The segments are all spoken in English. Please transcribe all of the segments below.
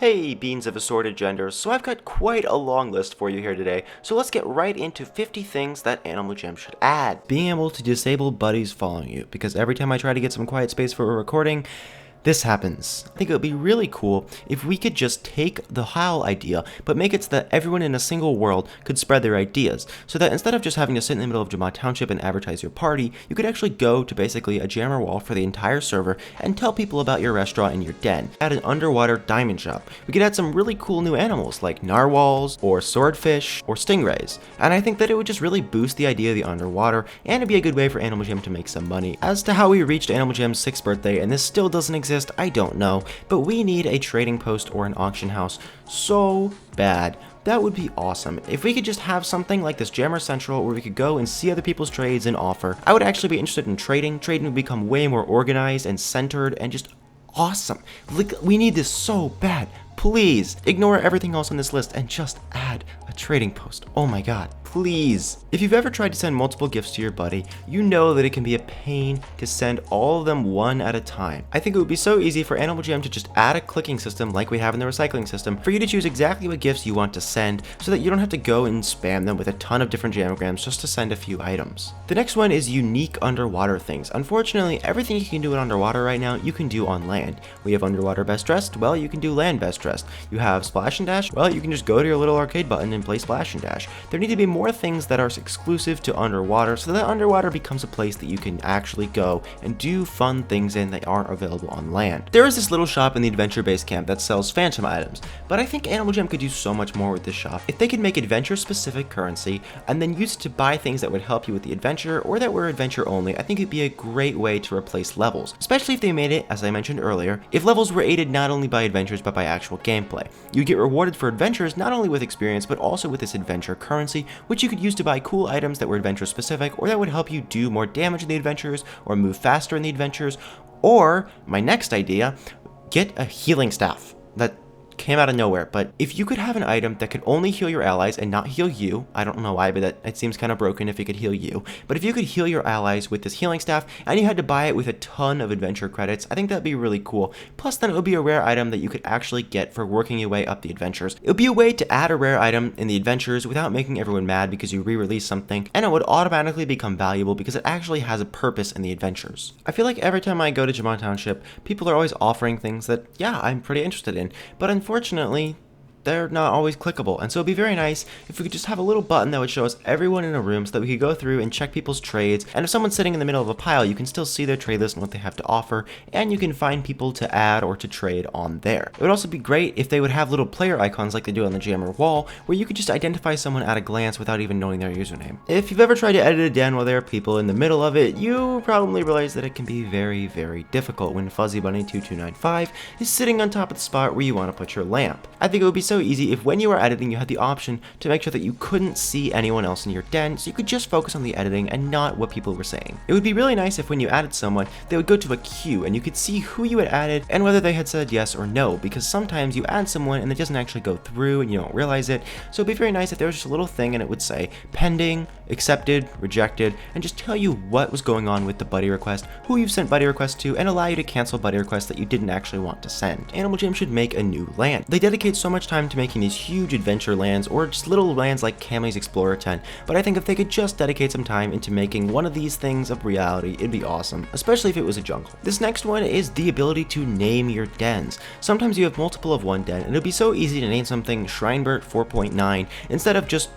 Hey, beings of assorted genders, so I've got quite a long list for you here today, so let's get right into 50 things that Animal Jam should add. Being able to disable buddies following you, because every time I try to get some quiet space for a recording, this happens. I think it would be really cool if we could just take the Howl idea, but make it so that everyone in a single world could spread their ideas, so that instead of just having to sit in the middle of Jamad Township and advertise your party, you could actually go to basically a jammer wall for the entire server and tell people about your restaurant and your den. Add an underwater diamond shop. We could add some really cool new animals like narwhals, or swordfish, or stingrays, and I think that it would just really boost the idea of the underwater, and it'd be a good way for Animal Jam to make some money. As to how we reached Animal Jam's 6th birthday, and this still doesn't exist, I don't know, but we need a trading post or an auction house so bad. That would be awesome. If we could just have something like this Jammer Central where we could go and see other people's trades and offer. I would actually be interested in trading. Trading would become way more organized and centered and just awesome. Like, we need this so bad. Please ignore everything else on this list and just add a trading post. Oh my god, please. If you've ever tried to send multiple gifts to your buddy, you know that it can be a pain to send all of them one at a time. I think it would be so easy for Animal Jam to just add a clicking system like we have in the recycling system for you to choose exactly what gifts you want to send so that you don't have to go and spam them with a ton of different jamograms just to send a few items. The next one is unique underwater things. Unfortunately, everything you can do in underwater right now, you can do on land. We have underwater best dressed, well, you can do land best dressed. You have splash and dash, well, you can just go to your little arcade button and play splash and dash. There need to be more things that are exclusive to underwater so that underwater becomes a place that you can actually go and do fun things in that aren't available on land. There is this little shop in the Adventure Base Camp that sells phantom items, but I think Animal Jam could do so much more with this shop. If they could make adventure specific currency and then use it to buy things that would help you with the adventure or that were adventure only, I think it'd be a great way to replace levels, especially if they made it, as I mentioned earlier, if levels were aided not only by adventures but by actual gameplay. You'd get rewarded for adventures not only with experience but also with this adventure currency, which you could use to buy cool items that were adventure specific or that would help you do more damage in the adventures or move faster in the adventures. Or, my next idea, get a healing staff. That came out of nowhere, but if you could have an item that could only heal your allies and not heal you, I don't know why, but that it seems kind of broken if it could heal you, but if you could heal your allies with this healing staff and you had to buy it with a ton of adventure credits, I think that'd be really cool. Plus then it would be a rare item that you could actually get for working your way up the adventures. It would be a way to add a rare item in the adventures without making everyone mad because you re-release something, and it would automatically become valuable because it actually has a purpose in the adventures. I feel like every time I go to Jamad Township, people are always offering things that, yeah, I'm pretty interested in, but unfortunately, they're not always clickable, and so it'd be very nice if we could just have a little button that would show us everyone in a room so that we could go through and check people's trades, and if someone's sitting in the middle of a pile, you can still see their trade list and what they have to offer, and you can find people to add or to trade on there. It would also be great if they would have little player icons like they do on the Jammer wall, where you could just identify someone at a glance without even knowing their username. If you've ever tried to edit a den while there are people in the middle of it, you probably realize that it can be very, very difficult when Fuzzy Bunny 2295 is sitting on top of the spot where you want to put your lamp. I think it would be so easy if when you were editing you had the option to make sure that you couldn't see anyone else in your den, so you could just focus on the editing and not what people were saying. It would be really nice if when you added someone, they would go to a queue and you could see who you had added and whether they had said yes or no, because sometimes you add someone and it doesn't actually go through and you don't realize it, so it'd be very nice if there was just a little thing and it would say pending, accepted, rejected, and just tell you what was going on with the buddy request, who you've sent buddy requests to, and allow you to cancel buddy requests that you didn't actually want to send. Animal Jam should make a new land. They dedicate so much time to making these huge adventure lands or just little lands like Cammy's Explorer Tent, but I think if they could just dedicate some time into making one of these things a reality, it'd be awesome, especially if it was a jungle. This next one is the ability to name your dens. Sometimes you have multiple of one den, and it'd be so easy to name something Shrinebert 4.9 instead of just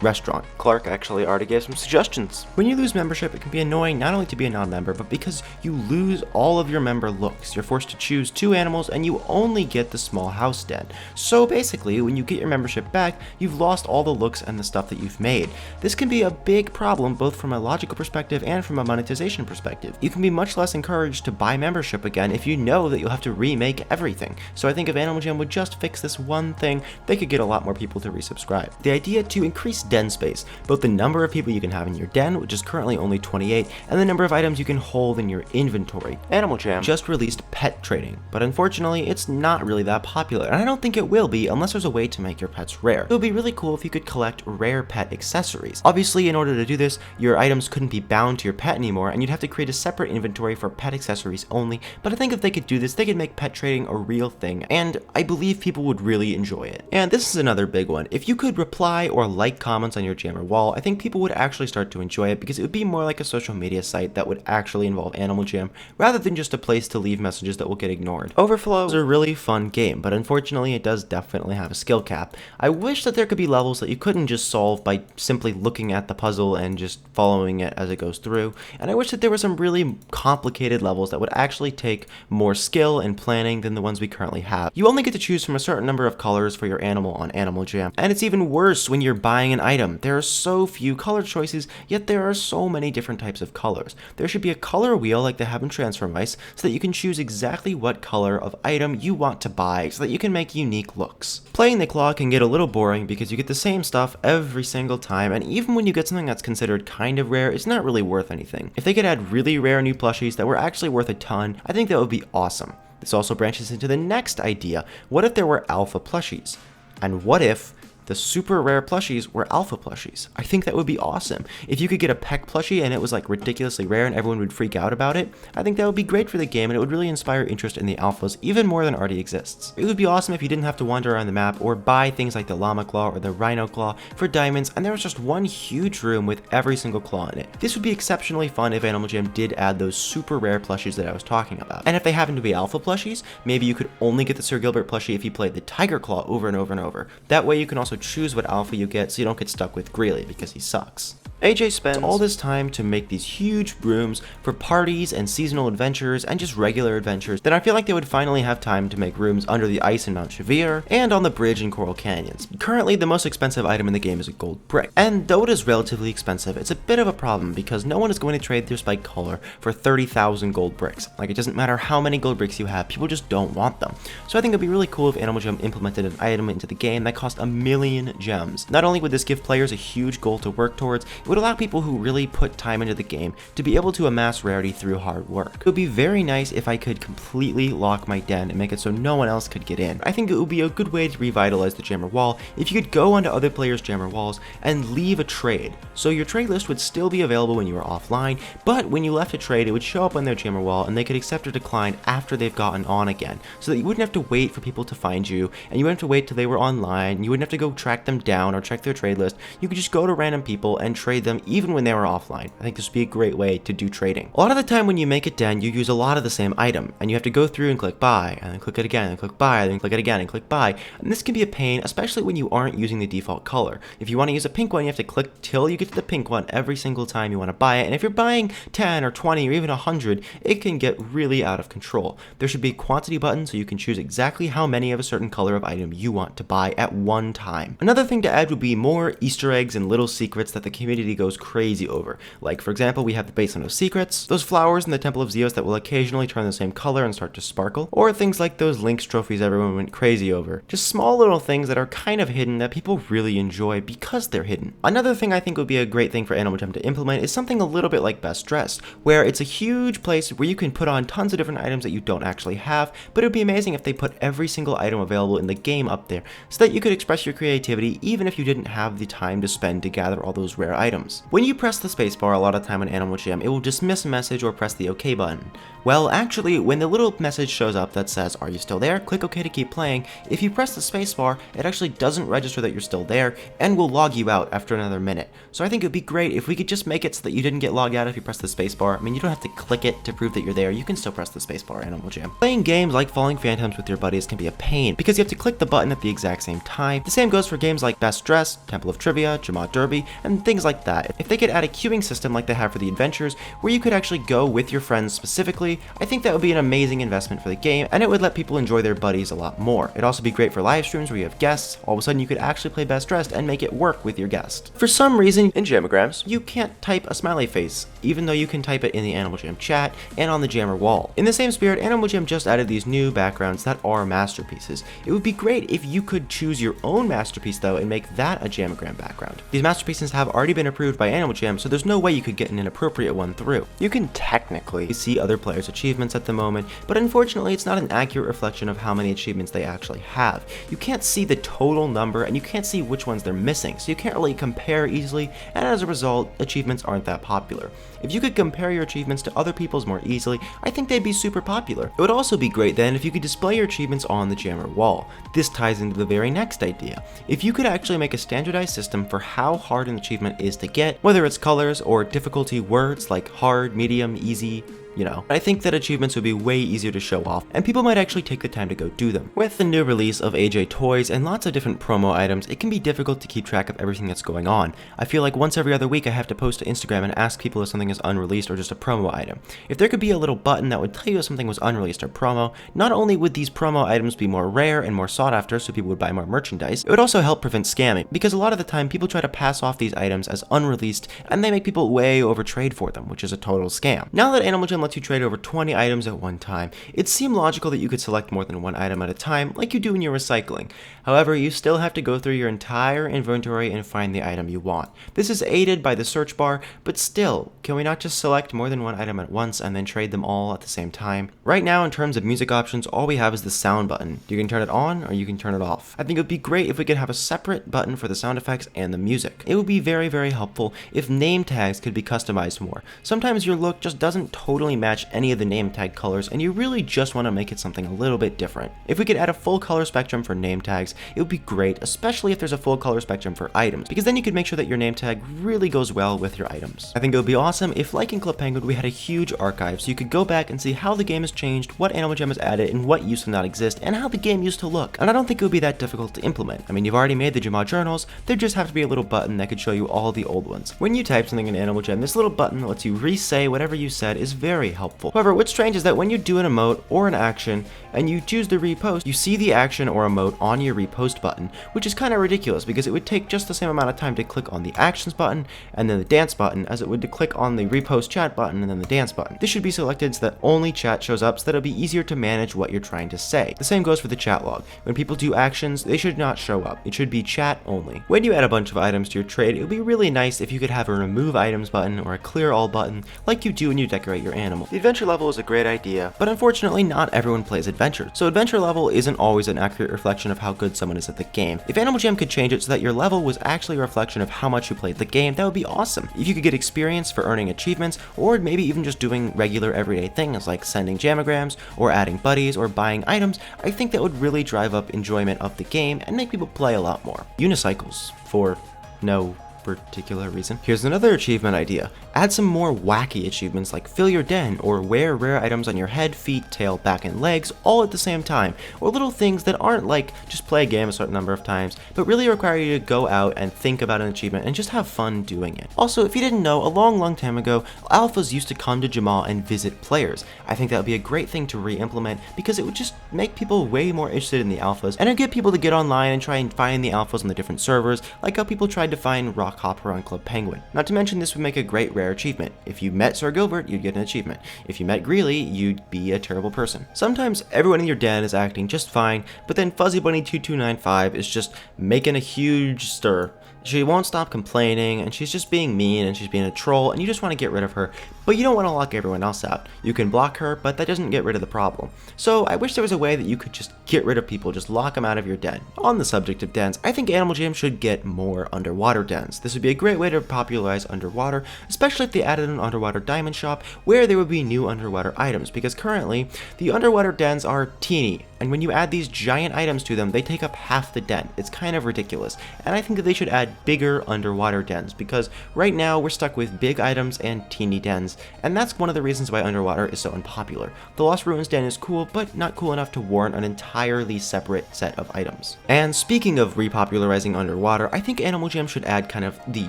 restaurant. Clark actually already gave some suggestions. When you lose membership, it can be annoying not only to be a non-member, but because you lose all of your member looks. You're forced to choose 2 animals and you only get the small house den. So basically, when you get your membership back, you've lost all the looks and the stuff that you've made. This can be a big problem both from a logical perspective and from a monetization perspective. You can be much less encouraged to buy membership again if you know that you'll have to remake everything. So I think if Animal Jam would just fix this one thing, they could get a lot more people to resubscribe. The idea to increase den space, both the number of people you can have in your den, which is currently only 28, and the number of items you can hold in your inventory. Animal Jam just released pet trading, but unfortunately it's not really that popular, and I don't think it will be unless there's a way to make your pets rare. It would be really cool if you could collect rare pet accessories. Obviously, in order to do this, your items couldn't be bound to your pet anymore, and you'd have to create a separate inventory for pet accessories only, but I think if they could do this, they could make pet trading a real thing, and I believe people would really enjoy it. And this is another big one. If you could reply or like comments on your jammer wall, I think people would actually start to enjoy it because it would be more like a social media site that would actually involve Animal Jam rather than just a place to leave messages that will get ignored. Overflow is a really fun game, but unfortunately it does definitely have a skill cap. I wish that there could be levels that you couldn't just solve by simply looking at the puzzle and just following it as it goes through, and I wish that there were some really complicated levels that would actually take more skill and planning than the ones we currently have. You only get to choose from a certain number of colors for your animal on Animal Jam, and it's even worse when you're buying an item. There are so few color choices, yet there are so many different types of colors. There should be a color wheel like they have in Transfer Mice so that you can choose exactly what color of item you want to buy so that you can make unique looks. Playing the claw can get a little boring because you get the same stuff every single time, and even when you get something that's considered kind of rare, it's not really worth anything. If they could add really rare new plushies that were actually worth a ton, I think that would be awesome. This also branches into the next idea. What if there were alpha plushies? And what if the super rare plushies were alpha plushies? I think that would be awesome. If you could get a peck plushie and it was like ridiculously rare and everyone would freak out about it, I think that would be great for the game, and it would really inspire interest in the alphas even more than already exists. It would be awesome if you didn't have to wander around the map or buy things like the llama claw or the rhino claw for diamonds and there was just one huge room with every single claw in it. This would be exceptionally fun if Animal Jam did add those super rare plushies that I was talking about. And if they happen to be alpha plushies, maybe you could only get the Sir Gilbert plushie if you played the tiger claw over and over and over. That way you can also choose what alpha you get so you don't get stuck with Greeley because he sucks. AJ spends all this time to make these huge rooms for parties and seasonal adventures and just regular adventures, then I feel like they would finally have time to make rooms under the ice in Mount Chevere and on the bridge in Coral Canyons. Currently, the most expensive item in the game is a gold brick, and though it is relatively expensive, it's a bit of a problem because no one is going to trade their spike color for 30,000 gold bricks. Like, it doesn't matter how many gold bricks you have, people just don't want them. So I think it'd be really cool if Animal Jam implemented an item into the game that cost 1,000,000 gems. Not only would this give players a huge goal to work towards, it would allow people who really put time into the game to be able to amass rarity through hard work. It would be very nice if I could completely lock my den and make it so no one else could get in. I think it would be a good way to revitalize the jammer wall if you could go onto other players' jammer walls and leave a trade. So your trade list would still be available when you were offline, but when you left a trade, it would show up on their jammer wall and they could accept or decline after they've gotten on again, so that you wouldn't have to wait for people to find you, and you wouldn't have to wait till they were online, you wouldn't have to go track them down or check their trade list. You could just go to random people and trade them even when they were offline. I think this would be a great way to do trading. A lot of the time when you make a den, you use a lot of the same item, and you have to go through and click buy, and then click it again, and click buy, and then click it again, and click buy. And this can be a pain, especially when you aren't using the default color. If you want to use a pink one, you have to click till you get to the pink one every single time you want to buy it, and if you're buying 10 or 20 or even 100, it can get really out of control. There should be a quantity button so you can choose exactly how many of a certain color of item you want to buy at one time. Another thing to add would be more Easter eggs and little secrets that the community goes crazy over. Like, for example, we have the Basin of Secrets, those flowers in the Temple of Zeus that will occasionally turn the same color and start to sparkle, or things like those Lynx trophies everyone went crazy over. Just small little things that are kind of hidden that people really enjoy because they're hidden. Another thing I think would be a great thing for Animal Jam to implement is something a little bit like Best Dressed, where it's a huge place where you can put on tons of different items that you don't actually have, but it would be amazing if they put every single item available in the game up there so that you could express your creativity even if you didn't have the time to spend to gather all those rare items. When you press the spacebar a lot of time on Animal Jam, it will dismiss a message or press the OK button. Well, actually, when the little message shows up that says, "Are you still there?" click OK to keep playing. If you press the spacebar, it actually doesn't register that you're still there and will log you out after another minute. So I think it would be great if we could just make it so that you didn't get logged out if you press the spacebar. I mean, you don't have to click it to prove that you're there. You can still press the spacebar in Animal Jam. Playing games like Falling Phantoms with your buddies can be a pain because you have to click the button at the exact same time. The same goes for games like Best Dressed, Temple of Trivia, Jamad Derby, and things like that. If they could add a queuing system like they have for the adventures, where you could actually go with your friends specifically, I think that would be an amazing investment for the game, and it would let people enjoy their buddies a lot more. It'd also be great for live streams where you have guests. All of a sudden you could actually play Best Dressed and make it work with your guest. For some reason, in Jamagrams, you can't type a smiley face, even though you can type it in the Animal Jam chat and on the Jammer wall. In the same spirit, Animal Jam just added these new backgrounds that are masterpieces. It would be great if you could choose your own masterpiece though and make that a Jamagram background. These masterpieces have already been approved by Animal Jam, so there's no way you could get an inappropriate one through. You can technically see other players' achievements at the moment, but unfortunately it's not an accurate reflection of how many achievements they actually have. You can't see the total number and you can't see which ones they're missing, so you can't really compare easily, and as a result, achievements aren't that popular. If you could compare your achievements to other people's more easily, I think they'd be super popular. It would also be great then if you could display your achievements on the Jammer wall. This ties into the very next idea. If you could actually make a standardized system for how hard an achievement is to get, whether it's colors or difficulty words like hard, medium, easy, you know, I think that achievements would be way easier to show off, and people might actually take the time to go do them. With the new release of AJ toys and lots of different promo items, it can be difficult to keep track of everything that's going on. I feel like once every other week I have to post to Instagram and ask people if something is unreleased or just a promo item. If there could be a little button that would tell you if something was unreleased or promo, not only would these promo items be more rare and more sought after so people would buy more merchandise, it would also help prevent scamming, because a lot of the time people try to pass off these items as unreleased and they make people way overtrade for them, which is a total scam. Now that Animal Jam lets you trade over 20 items at one time, it seemed logical that you could select more than one item at a time like you do when you're recycling. However, you still have to go through your entire inventory and find the item you want. This is aided by the search bar, but still, can we not just select more than one item at once and then trade them all at the same time? Right now, in terms of music options, all we have is the sound button. You can turn it on or you can turn it off. I think it would be great if we could have a separate button for the sound effects and the music. It would be very, very helpful if name tags could be customized more. Sometimes your look just doesn't totally match any of the name tag colors and you really just want to make it something a little bit different. If we could add a full color spectrum for name tags, it would be great, especially if there's a full color spectrum for items, because then you could make sure that your name tag really goes well with your items. I think it would be awesome if, like in Club Penguin, we had a huge archive so you could go back and see how the game has changed, what Animal Jam has added, and what used to not exist, and how the game used to look. And I don't think it would be that difficult to implement. I mean, you've already made the Jama journals, there just have to be a little button that could show you all the old ones. When you type something in Animal Jam, this little button that lets you re-say whatever you said is very helpful. However, what's strange is that when you do an emote or an action and you choose to repost, you see the action or emote on your repost button, which is kind of ridiculous because it would take just the same amount of time to click on the actions button and then the dance button as it would to click on the repost chat button and then the dance button. This should be selected so that only chat shows up so that it'll be easier to manage what you're trying to say. The same goes for the chat log. When people do actions, they should not show up. It should be chat only. When you add a bunch of items to your trade, it would be really nice if you could have a remove items button or a clear all button like you do when you decorate your animal. The adventure level is a great idea, but unfortunately not everyone plays adventure. So adventure level isn't always an accurate reflection of how good someone is at the game. If Animal Jam could change it so that your level was actually a reflection of how much you played the game, that would be awesome. If you could get experience for earning achievements, or maybe even just doing regular everyday things like sending jamagrams, or adding buddies, or buying items, I think that would really drive up enjoyment of the game and make people play a lot more. Unicycles, for no particular reason. Here's another achievement idea. Add some more wacky achievements like fill your den or wear rare items on your head, feet, tail, back, and legs all at the same time, or little things that aren't like just play a game a certain number of times, but really require you to go out and think about an achievement and just have fun doing it. Also, if you didn't know, a long time ago, alphas used to come to Jamal and visit players. I think that would be a great thing to re-implement because it would just make people way more interested in the alphas, and it'd get people to get online and try and find the alphas on the different servers, like how people tried to find Rock Hopper on Club Penguin. Not to mention, this would make a great rare achievement. If you met Sir Gilbert, you'd get an achievement. If you met Greeley, you'd be a terrible person. Sometimes everyone in your den is acting just fine, but then Fuzzy Bunny 2295 is just making a huge stir. She won't stop complaining, and she's just being mean, and she's being a troll, and you just want to get rid of her, but you don't want to lock everyone else out. You can block her, but that doesn't get rid of the problem. So I wish there was a way that you could just get rid of people, just lock them out of your den. On the subject of dens, I think Animal Jam should get more underwater dens. This would be a great way to popularize underwater, especially if they added an underwater diamond shop where there would be new underwater items, because currently the underwater dens are teeny. And when you add these giant items to them, they take up half the den. It's kind of ridiculous. And I think that they should add bigger underwater dens, because right now we're stuck with big items and teeny dens, and that's one of the reasons why underwater is so unpopular. The Lost Ruins den is cool, but not cool enough to warrant an entirely separate set of items. And speaking of repopularizing underwater, I think Animal Jam should add kind of the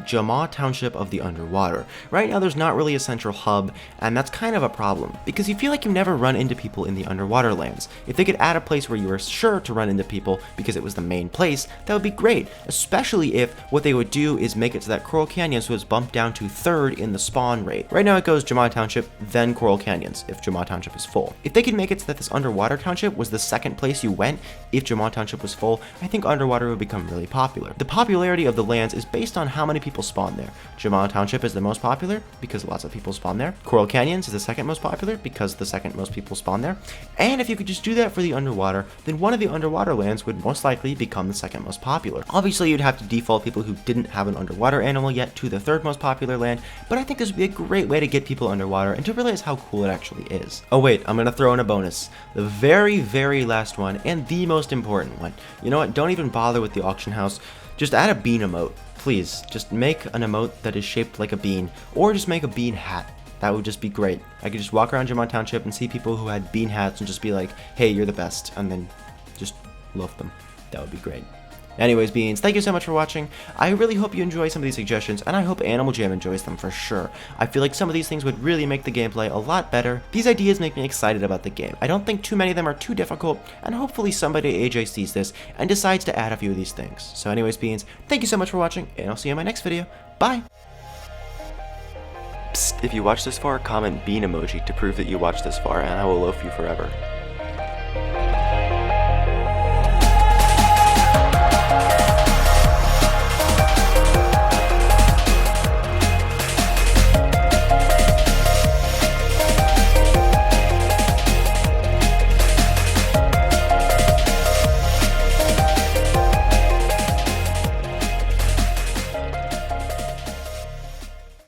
Jama Township of the underwater. Right now there's not really a central hub, and that's kind of a problem, because you feel like you never run into people in the underwater lands. If they could add a place where you were sure to run into people because it was the main place, that would be great, especially if what they would do is make it so that Coral Canyons was bumped down to 3rd in the spawn rate. Right now it goes Jama Township, then Coral Canyons, if Jama Township is full. If they could make it so that this underwater township was the 2nd place you went if Jama Township was full, I think underwater would become really popular. The popularity of the lands is based on how many people spawn there. Jama Township is the most popular because lots of people spawn there. Coral Canyons is the 2nd most popular because the 2nd most people spawn there. And if you could just do that for the underwater, then one of the underwater lands would most likely become the 2nd most popular. Obviously, you'd have to default people who didn't have an underwater animal yet to the 3rd most popular land, but I think this would be a great way to get people underwater and to realize how cool it actually is. Oh wait, I'm gonna throw in a bonus. The very last one, and the most important one. You know what, don't even bother with the auction house. Just add a bean emote. Please, just make an emote that is shaped like a bean, or just make a bean hat. That would just be great. I could just walk around Jama Township and see people who had bean hats and just be like, hey, you're the best, and then just love them. That would be great. Anyways, beans, thank you so much for watching. I really hope you enjoy some of these suggestions, and I hope Animal Jam enjoys them for sure. I feel like some of these things would really make the gameplay a lot better. These ideas make me excited about the game. I don't think too many of them are too difficult, and hopefully somebody at AJ sees this and decides to add a few of these things. So anyways, beans, thank you so much for watching, and I'll see you in my next video. Bye! Psst, if you watched this far, comment bean emoji to prove that you watched this far, and I will loaf you forever.